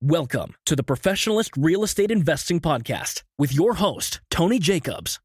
Welcome to the Professionalist Real Estate Investing Podcast with your host, Tony Jacobs.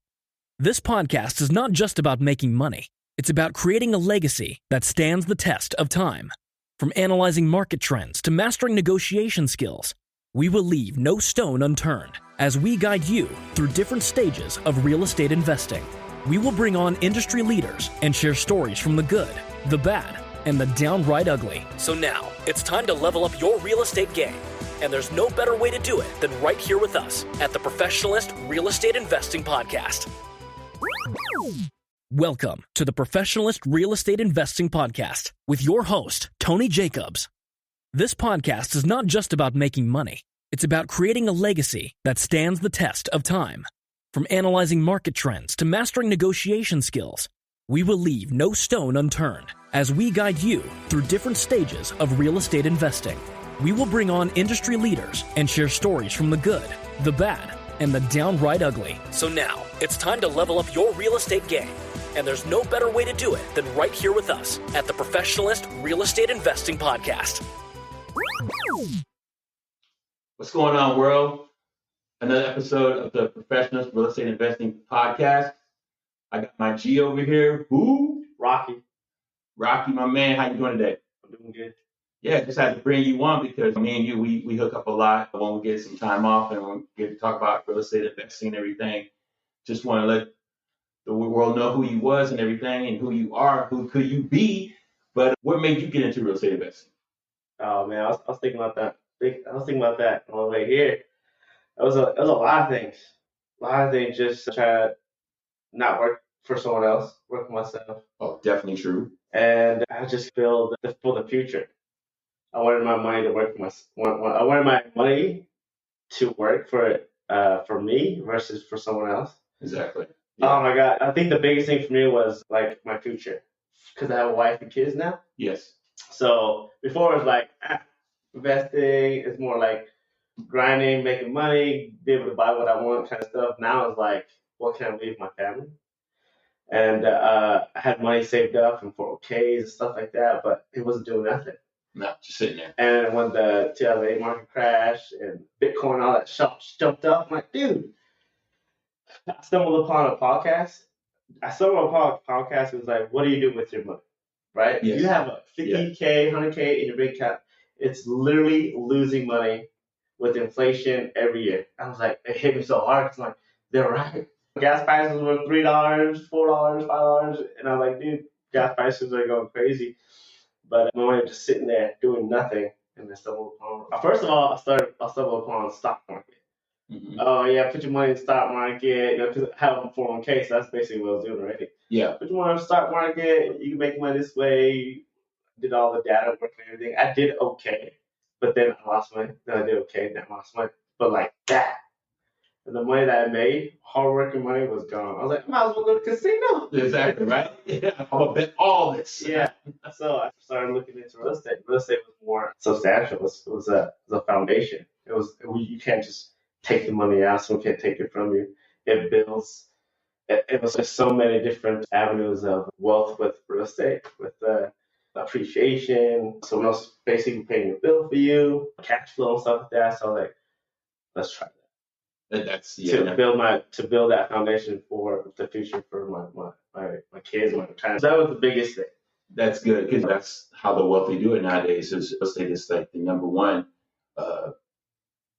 This podcast is not just about making money. It's about creating a legacy that stands the test of time. From analyzing market trends to mastering negotiation skills, we will leave no stone unturned as we guide you through different stages of real estate investing. We will bring on industry leaders and share stories from the good, the bad, and the downright ugly. So now, it's time to level up your real estate game. And there's no better way to do it than right here with us at the Professionalist Real Estate Investing Podcast. Welcome to the Professionalist Real Estate Investing Podcast with your host, Tony Jacobs. This podcast is not just about making money. It's about creating a legacy that stands the test of time. From analyzing market trends to mastering negotiation skills, we will leave no stone unturned as we guide you through different stages of real estate investing. We will bring on industry leaders and share stories from the good, the bad, and the downright ugly. So now, it's time to level up your real estate game. And there's no better way to do it than right here with us at the Professionalist Real Estate Investing Podcast. What's going on, world? Another episode of the Professionalist Real Estate Investing Podcast. I got my G over here. Who? Rocky, my man. How you doing today? I'm doing good. Yeah, just had to bring you on because me and you, we hook up a lot when we get some time off and we get to talk about real estate investing and everything. Just want to let the world know who you was and everything and who you are, who could you be. But what made you get into real estate investing? Oh man, I was thinking about that. I was thinking about that on the way here. It was a lot of things. Just try to not work for someone else, work for myself. Oh, definitely true. And I just feel for the future. I wanted my money to work for I wanted my money to work for me versus for someone else. Exactly. Yeah. Oh my God. I think the biggest thing for me was like my future because I have a wife and kids now. Yes. So before it was like investing, it's more like grinding, making money, be able to buy what I want kind of stuff. Now it's like, what can I leave my family? And I had money saved up and 401ks and stuff like that, but it wasn't doing nothing. No, just sitting there. And when the 2008 market crashed and Bitcoin, all that stuff jumped up, I'm like, dude, I stumbled upon a podcast. It was like, what do you do with your money? Right? Yes. If you have a 50K, 100K in your bank account, it's literally losing money with inflation every year. I was like, it hit me so hard because I'm like, they're right. Gas prices were $3, $4, $5. And I was like, dude, gas prices are going crazy. But my money was just sitting there doing nothing, and I stumbled upon. First of all, I stumbled upon the stock market. Mm-hmm. Oh yeah, put your money in the stock market. Because I have a 401k, so that's basically what I was doing already. Yeah. Put your money in the stock market. You can make money this way. Did all the data work and everything. I did okay, but then I lost money. Then I did okay, then I lost money. But like that. And the money that I made, hard-working money, was gone. I was like, I might as well go to the casino. Exactly, right? Yeah, I'm going to bet all this. Yeah. So I started looking into real estate. Real estate was more substantial. It was a foundation. You can't just take the money out, someone can't take it from you. It builds. It was just so many different avenues of wealth with real estate, with appreciation. Someone else basically paying your bill for you, cash flow and stuff like that. So I was like, let's try that. To build that foundation for the future for my kids, my retirement. So that was the biggest thing. That's good because that's how the wealthy do it nowadays. Is real estate is like the number one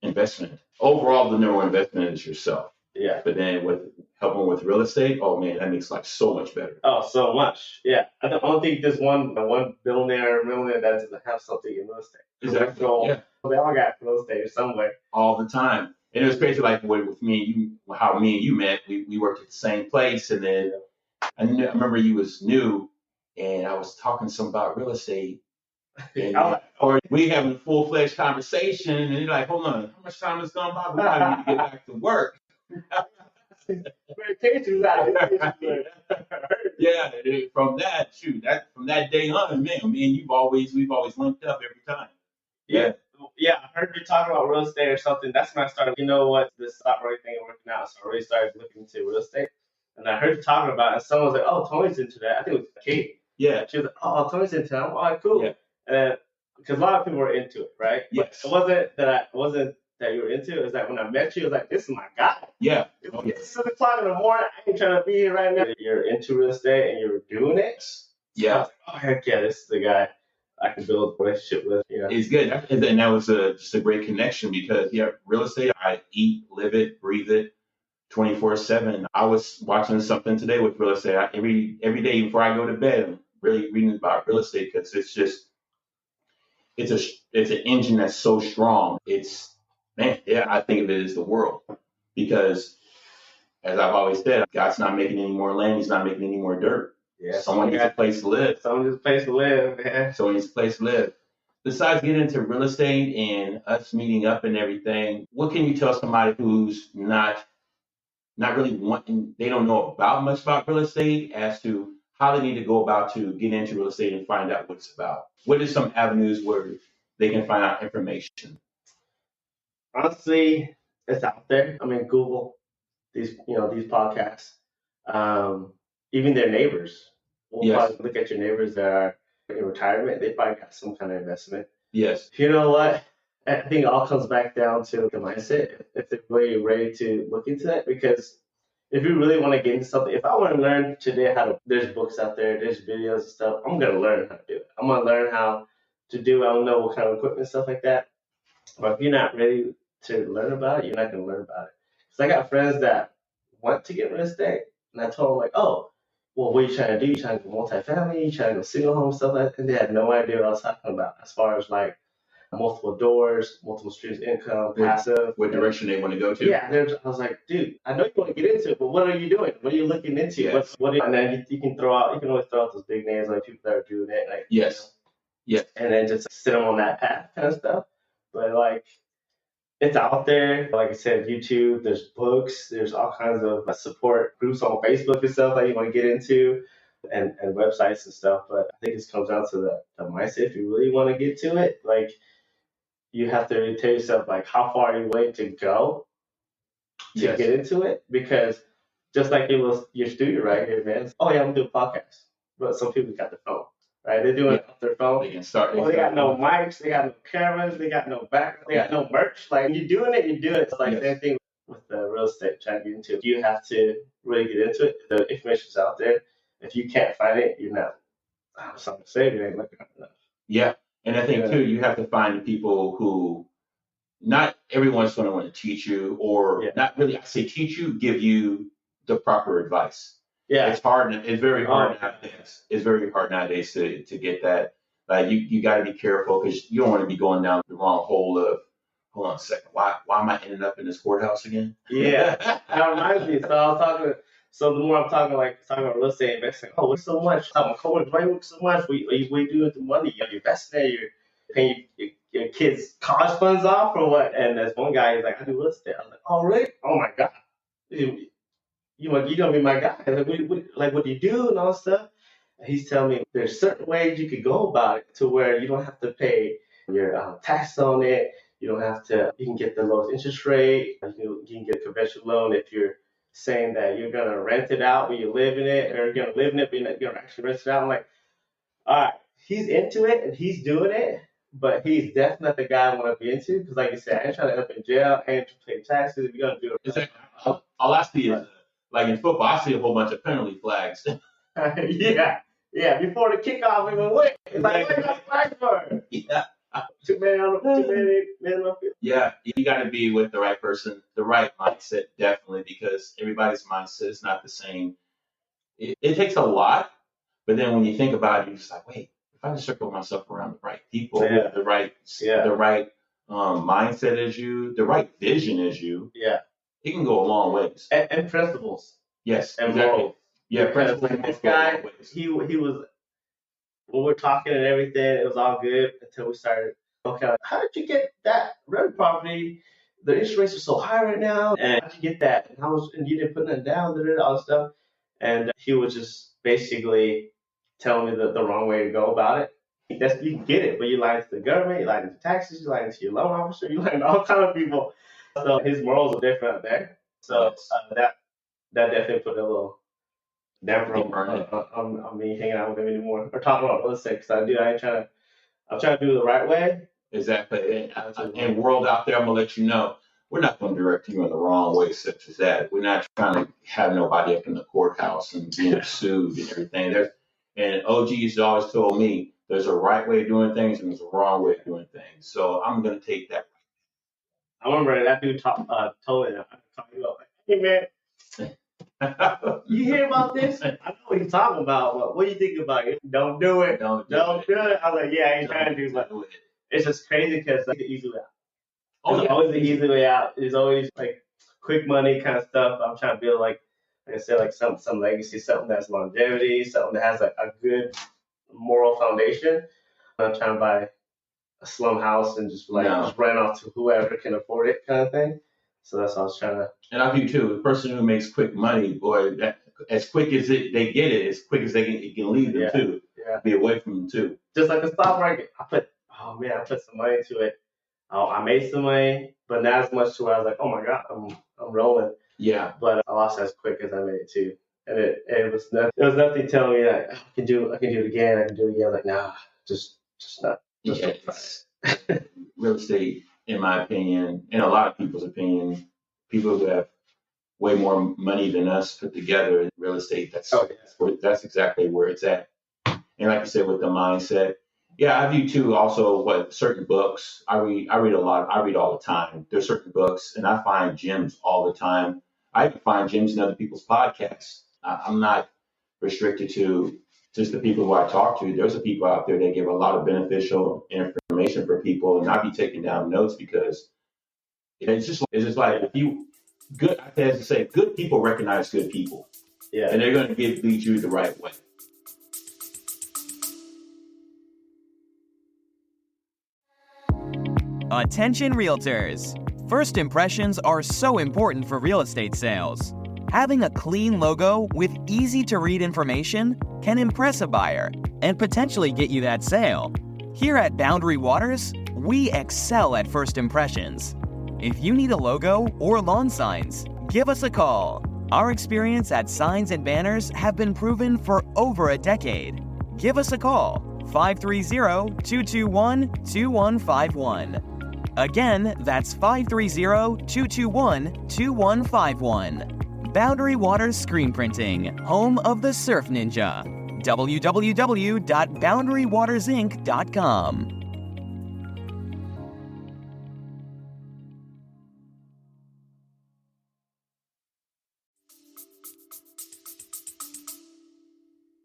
investment. Overall, the number one investment is yourself. Yeah. But then with helping with real estate, oh man, that makes life so much better. Oh, so much. Yeah. I don't think there's one billionaire or millionaire that doesn't have something in real estate. Exactly. Yeah. They all got real estate somewhere. All the time. And it was basically like with me and you, how me and you met. We worked at the same place, and then I remember you was new, and I was talking to some about real estate, or we having a full-fledged conversation, and you're like, hold on, how much time has gone by? We probably need to get back to work. Yeah, from that day on, man, me and we've always linked up every time. Yeah. Yeah, I heard you talking about real estate or something. That's when I started, you know what, this stock market thing is working out. So I really started looking into real estate. And I heard you talking about it, and someone was like, oh, Tony's into that. I think it was Kate. Yeah. She was like, oh, Tony's into that. I'm like, all right, cool. Yeah. because a lot of people were into it, right? Yes. But it wasn't that you were into it. It was that when I met you, it was like, this is my guy. Yeah. It's 6 o'clock in the morning. I ain't trying to be here right now. You're into real estate and you're doing it. Yeah. I was like, oh heck yeah, this is the guy I can build a relationship with. Yeah. It's good. And that was just a great connection because real estate, I eat, live it, breathe it 24/7. I was watching something today with real estate. Every day before I go to bed, I'm really reading about real estate because it's an engine that's so strong. I think of it as the world because as I've always said, God's not making any more land. He's not making any more dirt. Yeah. Someone needs a place to live. Someone needs a place to live, man. Someone needs a place to live. Besides getting into real estate and us meeting up and everything, what can you tell somebody who's not really wanting, they don't know about much about real estate as to how they need to go about to get into real estate and find out what it's about? What are some avenues where they can find out information? Honestly, it's out there. I mean, Google these podcasts. Even their neighbors will probably look at your neighbors that are in retirement. They probably got some kind of investment. Yes. You know what? I think it all comes back down to the mindset. If they're really ready to look into that, because if you really want to get into something, if I want to learn today there's books out there, there's videos and stuff. I'm gonna learn how to do it. I'm gonna learn how to do it. I don't know what kind of equipment and stuff like that. But if you're not ready to learn about it, you're not gonna learn about it. Because I got friends that want to get real estate, and I told them like, oh, well, what are you trying to do? You trying to go multifamily? You trying to go single home stuff like that? And they had no idea what I was talking about as far as like multiple doors, multiple streams of income, passive. What direction they want to go to? Yeah, I was like, dude, I know you want to get into it, but what are you doing? What are you looking into? Yes. And then you can always throw out those big names like people that are doing it, like yes, yes, and then just sit them on that path kind of stuff. But like, it's out there. Like I said, YouTube. There's books. There's all kinds of support groups on Facebook and stuff that you want to get into, and websites and stuff. But I think it comes down to the mindset. If you really want to get to it, like, you have to tell yourself like how far are you willing to go to get into it, because just like your studio right here, man. Oh yeah, I'm doing podcasts, but some people got the phone, right? They're doing it off their phone. They can start. They got no mics, they got no cameras, they got no background, they got no merch. Like, you're doing it, you do it. It's like same thing with the real estate trying to get into it. You have to really get into it. The information's out there. If you can't find it, you're not. I'm sorry to say, you ain't looking enough. Yeah. And I think too, you have to find the people who, not everyone's going to want to teach you, or not really. I say teach you, give you the proper advice. Yeah, it's hard. It's very hard nowadays. It's very hard nowadays to get that. Like, you got to be careful because you don't want to be going down the wrong hole of. Hold on a second. Why am I ending up in this courthouse again? Yeah, that reminds me. So I was talking. So the more I'm talking about real estate investing, oh, what's so much? I'm cold, why work so much? We do with the money. You're investing there. You're paying your kids' college funds off or what? And there's one guy, he's like, I do real estate. I was like, oh, really? Oh my God. You're gonna be my guy. Like, what do you do and all that stuff? And he's telling me there's certain ways you could go about it to where you don't have to pay your tax on it. You don't have to. You can get the lowest interest rate. You can get a conventional loan if you're saying that you're gonna rent it out when you live in it, or you're gonna live in it, but you're gonna actually rent it out. I'm like, all right, he's into it and he's doing it, but he's definitely not the guy I want to be into, because, like you said, I ain't trying to end up in jail. I ain't trying to pay taxes. If you're gonna do it, exactly. All I see is, like in football, I see a whole bunch of penalty flags. Yeah. Before the kickoff even went, it's like, what you got flags for? Yeah. Too many men on the field. Yeah, you got to be with the right person, the right mindset, definitely, because everybody's mindset is not the same. It takes a lot, but then when you think about it, you're just like, wait, if I just circle myself around the right people, the right mindset as you, the right vision as you, it can go a long ways. And principles. Yes, and exactly. Morals. Yeah, because principles. This guy, he was. When we're talking and everything, it was all good until we started. Okay, how did you get that rental property? The interest rates are so high right now, and how'd you get that? And you didn't put nothing down, all this stuff. And he was just basically telling me the wrong way to go about it. You can get it, but you lying to the government, you lying to taxes, you lying to your loan officer, you lying to all kind of people. So his morals are different there. So that definitely put a little damper on me hanging out with him anymore or talking about real estate, because I ain't trying to I'm trying to do it the right way. Exactly. And world out there, I'm gonna let you know, we're not gonna direct you in the wrong way, such as that. We're not trying to have nobody up in the courthouse and being sued and everything. And OG's always told me there's a right way of doing things and there's a wrong way of doing things. So I'm gonna take that. I remember that dude told me that. I called you up like, hey man, you hear about this? I know what he's talking about, but what do you think about it? Don't do it. Don't do it. I was like, yeah, I ain't trying to do it. It's just crazy because the easy way out. There's always the easy way out. There's always like quick money kind of stuff. I'm trying to build like I said, like some legacy, something that's longevity, something that has a good moral foundation. I'm trying to buy a slum house and just just rent off to whoever can afford it kind of thing. So that's what I was trying to. And I view too, the person who makes quick money, boy, that, as quick as they get it, as quick as it can leave them too. Yeah. Be away from them too. Just like the stock market, I put some money into it. I made some money, but not as much to where I was like, oh my god, I'm rolling. Yeah. But I lost as quick as I made it too, and it was nothing. There was nothing telling me that I can do it again. I can do it again. I was like, nah, just not. Real estate, in my opinion, in a lot of people's opinion, people who have way more money than us put together in real estate, that's exactly where it's at. And like you said, with the mindset, yeah, I view too also what certain books I read a lot. I read all the time. There's certain books and I find gems all the time. I can find gems in other people's podcasts. I'm not restricted to just the people who I talk to. There's the people out there that give a lot of beneficial information for people, and I'll be taking down notes because it's just like if you good. I have to say, good people recognize good people, and they're going to lead you the right way. Attention realtors. First impressions are so important for real estate sales. Having a clean logo with easy-to-read information can impress a buyer and potentially get you that sale. Here at Boundary Waters, we excel at first impressions. If you need a logo or lawn signs, give us a call. Our experience at signs and banners have been proven for over a decade. Give us a call, 530-221-2151. Again, that's 530-221-2151. Boundary Waters Screen Printing, home of the Surf Ninja. www.boundarywatersinc.com.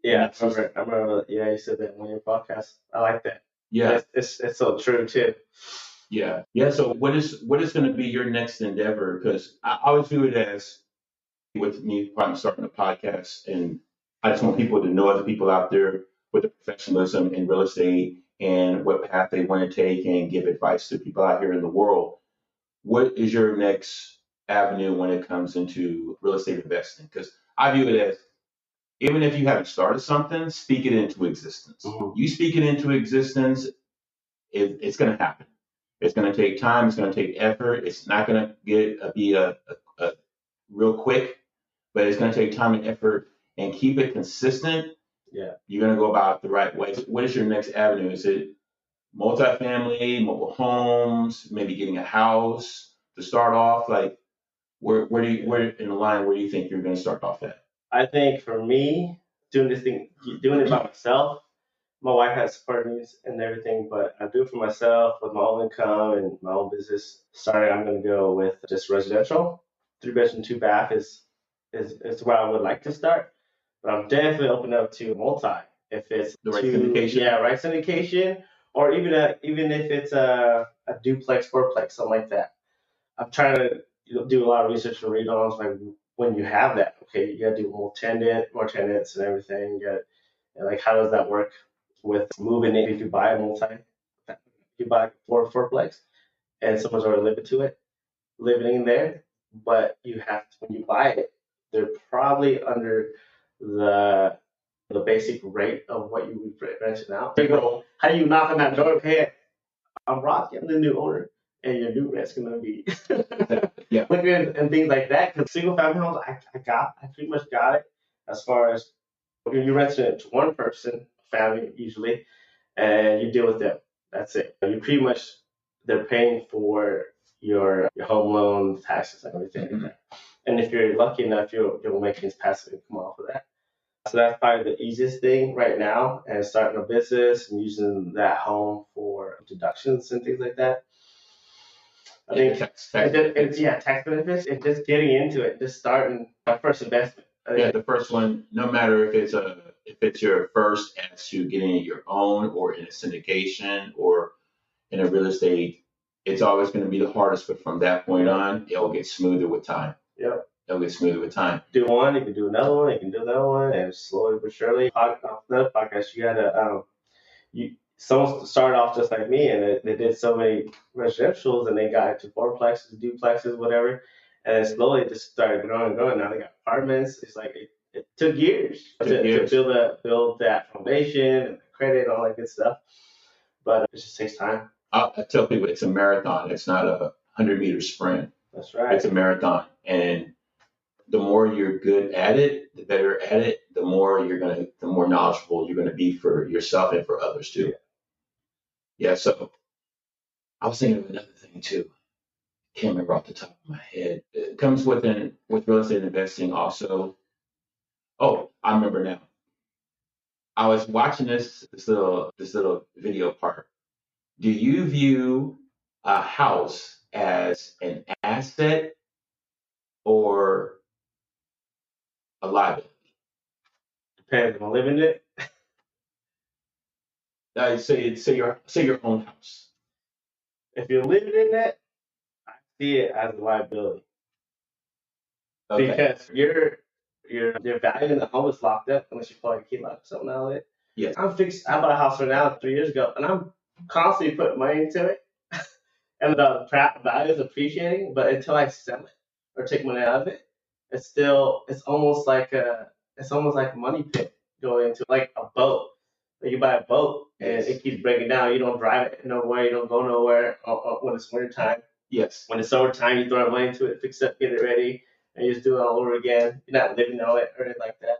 Yeah, I remember. Yeah, you said that on your podcast. I like that. Yeah, it's so true too. Yeah. So what is going to be your next endeavor? Because I always view it as with me probably starting a podcast, and I just want people to know other people out there with the professionalism in real estate and what path they want to take, and give advice to people out here in the world. What is your next avenue when it comes into real estate investing? Because I view it as even if you haven't started something, speak it into existence. Mm-hmm. You speak it into existence, it's going to happen. It's going to take time. It's going to take effort. It's not going to be a real quick, but it's going to take time and effort, and keep it consistent. Yeah, you're going to go about it the right way. What is your next avenue? Is it multifamily, mobile homes, maybe getting a house to start off? Like, where in the line, where do you think you're going to start off at? I think for me, doing it by myself. My wife has partners and everything, but I do it for myself with my own income and my own business. Starting, I'm going to go with just residential. 3-bedroom, 2-bath is where I would like to start. But I'm definitely open up to multi if it's the right syndication. Yeah, right syndication, or even if it's a duplex, fourplex, something like that. I'm trying to do a lot of research and read on like when you have that. Okay, you got to do more tenants and everything. Like how does that work? With moving in, if you buy a you buy a fourplex, and someone's already living in there, but you have to, when you buy it, they're probably under the basic rate of what you would rent it out. You go, how do you knock on that door? Hey, I'm Rocky, I'm the new owner, and your new rent's gonna be and things like that. Because single family homes, I pretty much got it as far as when you rent it to one person, family usually, and you deal with them. That's it. You pretty much, they're paying for your home loan, taxes, and everything like that. And if you're lucky enough, you'll make his passive income off of that. So that's probably the easiest thing right now, and starting a business and using that home for deductions and things like that. I think tax benefits, and just getting into it, just starting my first investment. The first one, no matter if it's your first as to getting it your own or in a syndication or in a real estate, it's always going to be the hardest. But from that point on, it'll get smoother with time. Yep. It'll get smoother with time. Do one, you can do another one, you can do another one, and slowly but surely, off another podcast, you gotta someone started off just like me, and they did so many residentials, and they got into fourplexes, duplexes, whatever, and then slowly it just started growing and growing. Now they got apartments. It's like it took years to build that foundation and the credit and all that good stuff, but it just takes time. I tell people it's a marathon. It's not a 100-meter sprint. That's right. It's a marathon, and the more you're good at it, the better at it, the more knowledgeable you're gonna be for yourself and for others too. Yeah. So I was thinking of another thing too. Can't remember off the top of my head. It comes with real estate investing also. Oh, I remember now. I was watching this little video part. Do you view a house as an asset or a liability? Depends on living in it. Say your own house. If you're living in it, I see it as a liability. Okay. Because your value in the home is locked up unless you pull a key lock or something out of it. Yes. I bought a house right now 3 years ago, and I'm constantly putting money into it, and the value is appreciating. But until I sell it or take money out of it, it's almost like a money pit going into like a boat. Like you buy a boat and it keeps breaking down. You don't drive it nowhere. You don't go nowhere when it's winter time. Yes. When it's summertime, you throw money into it, fix it, get it ready, and you just do it all over again. You're not living on it or anything like that.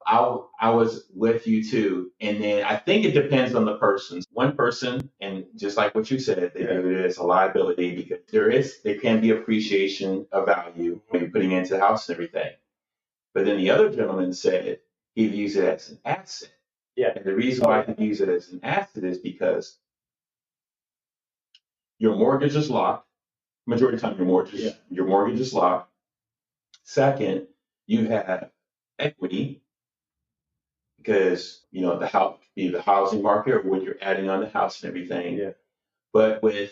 I was with you too, and then I think it depends on the person. One person, and just like what you said, they view it as a liability because there can be appreciation of value when you're putting into the house and everything. But then the other gentleman said he views it as an asset. Yeah. And the reason why he views it as an asset is because your mortgage is locked. Majority of the time, your mortgage is locked. Second, you have equity because the house, be the housing market or what you're adding on the house and everything. Yeah. But with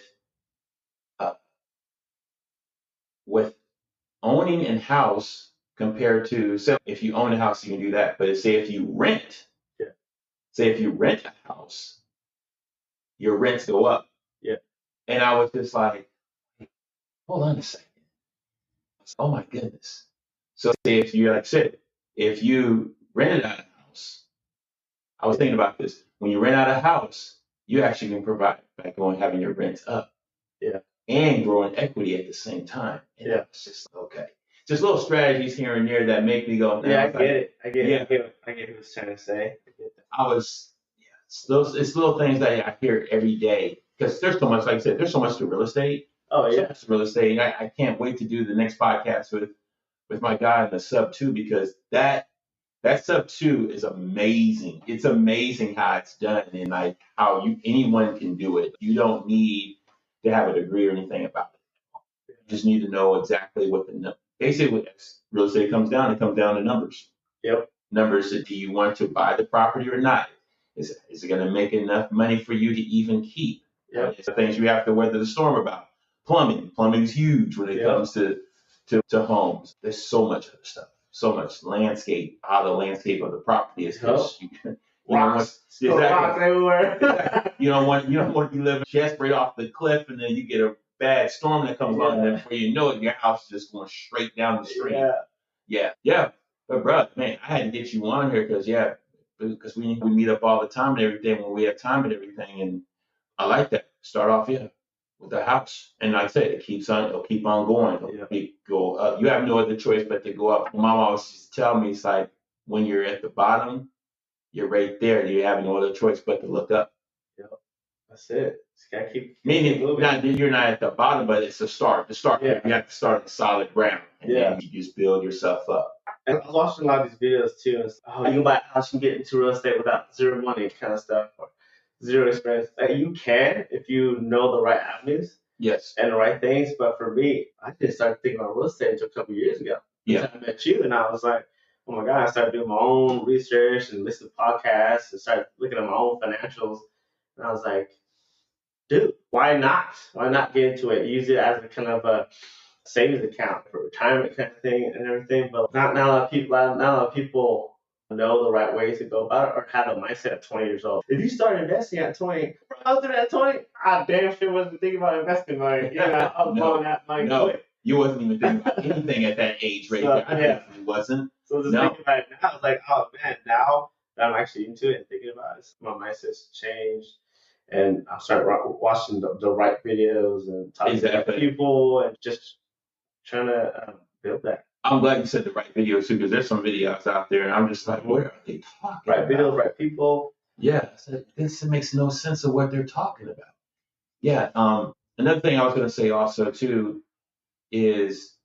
owning a house compared to, so if you own a house, you can do that. But say if you rent a house, your rents go up. Yeah. And I was just like, hold on a second. Oh my goodness. So say if you, like I said, if you rented out a house, I was thinking about this. When you rent out a house, you actually can provide by having your rents up. Yeah. And growing equity at the same time. And it's just okay. Just little strategies here and there that make me go. Yeah, I get it. I get what he's trying to say. It's little things that I hear every day because there's so much, like I said, there's so much to real estate. Oh yeah, so real estate. I can't wait to do the next podcast with my guy in the sub 2 because that sub 2 is amazing. It's amazing how it's done and like how anyone can do it. You don't need to have a degree or anything about it. You just need to know exactly what basically what real estate comes down. It comes down to numbers. Yep. Numbers. Do you want to buy the property or not? Is it going to make enough money for you to even keep? Yep. It's the things you have to weather the storm about. Plumbing is huge when it comes to homes. There's so much other stuff. So much landscape. How the landscape of the property is. Rocks everywhere. You don't want you live just right off the cliff and then you get a bad storm that comes along and then before you know it, your house is just going straight down the street. Yeah. But bro, man, I had to get you on here because we meet up all the time and everything when we have time and everything, and I like that. Start off with the house, and like I said, it'll keep on going. It'll go up. You have no other choice but to go up. My mom always used to tell me, it's like when you're at the bottom, you're right there. You have no other choice but to look up. Yep. That's it. Just gotta keep Meaning, moving. you're not at the bottom, but it's the start. Yeah. You have to start on solid ground, and then you just build yourself up. And I was watching a lot of these videos too. And you can buy a house, you can get into real estate without zero money, kind of stuff, or zero experience. You can if you know the right avenues. Yes. And the right things. But for me, I didn't start thinking about real estate until a couple of years ago. Yeah. I met you, and I was like, oh my God, I started doing my own research and listening to podcasts and started looking at my own financials. And I was like, dude, why not? Why not get into it? Use it as a kind of a savings account for retirement kind of thing and everything. But not a lot of people know the right ways to go about it or have a mindset at 20 years old. If you start investing at 20, I was doing at 20, I damn sure wasn't thinking about investing money. You know, I was blowing that money quick. You wasn't even thinking about anything at that age right there. I definitely wasn't. So just thinking about it now, I was like, oh man, now that I'm actually into it and thinking about it, my mindset's changed. And I started watching the right videos and talking to people and just trying to build that. I'm glad you said the right videos too, because there's some videos out there, and I'm just like, where are they talking about? Right videos, right people. Yeah, this makes no sense of what they're talking about. Yeah. Another thing I was going to say also too is,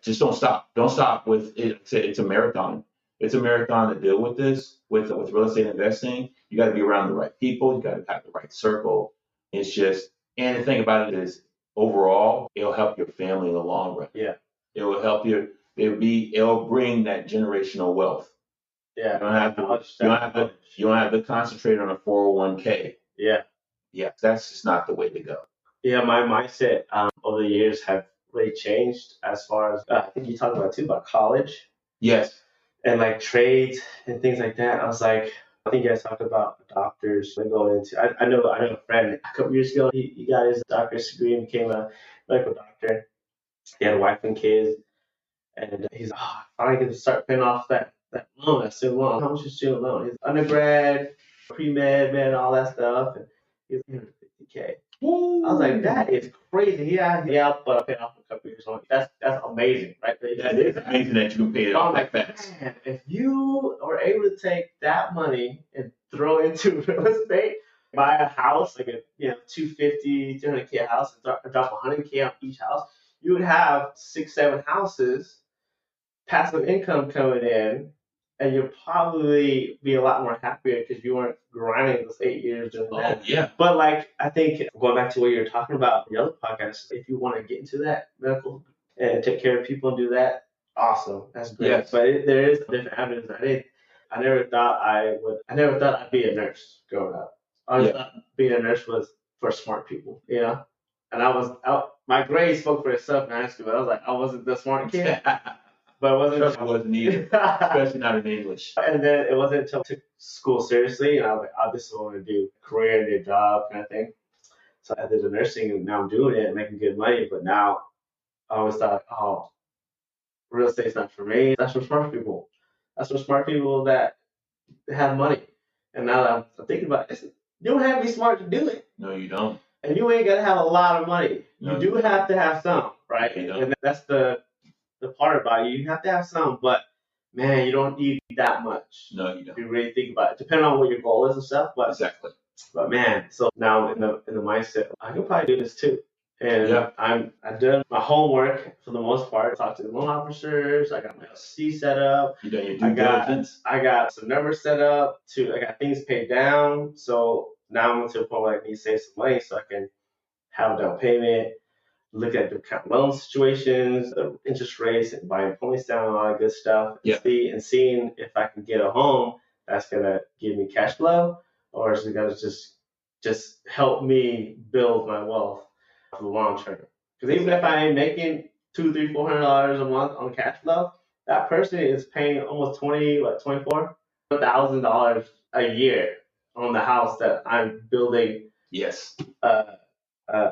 just don't stop. Don't stop with it. It's a marathon. It's a marathon to deal with this with real estate investing. You got to be around the right people. You got to have the right circle. It's just, and the thing about it is, overall, it'll help your family in the long run. Yeah. It will help you. It'll bring that generational wealth. Yeah. You don't have to concentrate on a 401k. Yeah. Yeah. That's just not the way to go. Yeah. My mindset over the years have really changed as far as I think you talked about too about college. Yes. And like trades and things like that. I was like, I think you guys talked about doctors and going into. I know a friend a couple years ago. He got his doctor's degree and became a medical doctor. He had a wife and kids, and he's finally going to start paying off that loan, that student loan. How much is student loan? His undergrad, pre-med, man, all that stuff, and he's $150K. Ooh. I was like, that is crazy. Yeah, but I paid off a couple years on. That's amazing, right? That is amazing that you can pay it off that fast. Man, if you are able to take that money and throw it into real estate, buy a house like a $250, $300K house, and drop $100K on each house, you would have 6-7 houses, passive income coming in. And you'll probably be a lot more happier because you weren't grinding those 8 years doing that. Oh, yeah. But like, I think going back to what you were talking about in the other podcast, if you want to get into that medical and take care of people and do that, awesome. That's great. Yes. But there is different avenues. I never thought I'd be a nurse growing up. I always thought being a nurse was for smart people, you know? And my grades spoke for itself in high school, but I was like, I wasn't the smart kid. But it wasn't either, especially not in English. And then it wasn't until I took school seriously, and I was like, oh, this is what I want to do, career and a job kind of thing. So I did the nursing, and now I'm doing it and making good money. But now I always thought, oh, real estate's not for me. That's for smart people. That's for smart people that have money. And now that I'm thinking about it, you don't have to be smart to do it. No, you don't. And you ain't got to have a lot of money. No, you do have to have some, right? And that's the part about it. You have to have some, but man, you don't need that much. No, you don't. If you really think about it, depending on what your goal is and stuff. But exactly. But man, so now in the mindset, I can probably do this too. And I've done my homework for the most part. Talked to the loan officers. I got my LC set up. You done your due diligence. I got some numbers set up. I got things paid down. So now I'm to the point where I need to save some money so I can have a down payment. Look at the loan situations, the interest rates, and buying points down, and all that good stuff. And seeing if I can get a home that's gonna give me cash flow, or is it gonna just help me build my wealth for the long term? Because even if I ain't making $200, $300, $400 a month on cash flow, that person is paying almost $24,000 a year on the house that I'm building. Yes.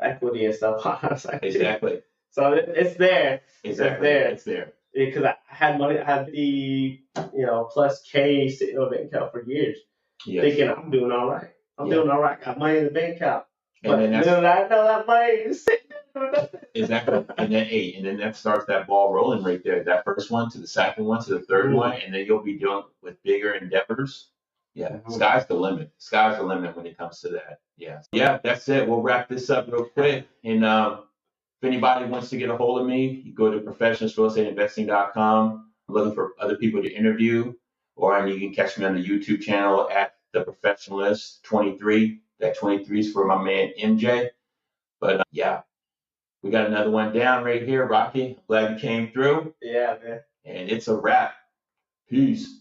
Equity and stuff on our side. Exactly. So it's there. Exactly. It's there. Because I had money, I had the plus K sitting in the bank account for years, thinking I'm doing all right. I'm doing all right. Got money in the bank account. But then I know that money is sitting there. Exactly. And then that starts that ball rolling right there. That first one to the second one to the third one, and then you'll be dealing with bigger endeavors. Yeah, sky's the limit. Sky's the limit when it comes to that. Yeah. Yeah, that's it. We'll wrap this up real quick. And if anybody wants to get a hold of me, you go to professionalistrealestateinvesting.com. I'm looking for other people to interview, or you can catch me on the YouTube channel at the Professionalist 23. That 23 is for my man MJ. But yeah, we got another one down right here, Rocky. Glad you came through. Yeah, man. And it's a wrap. Peace.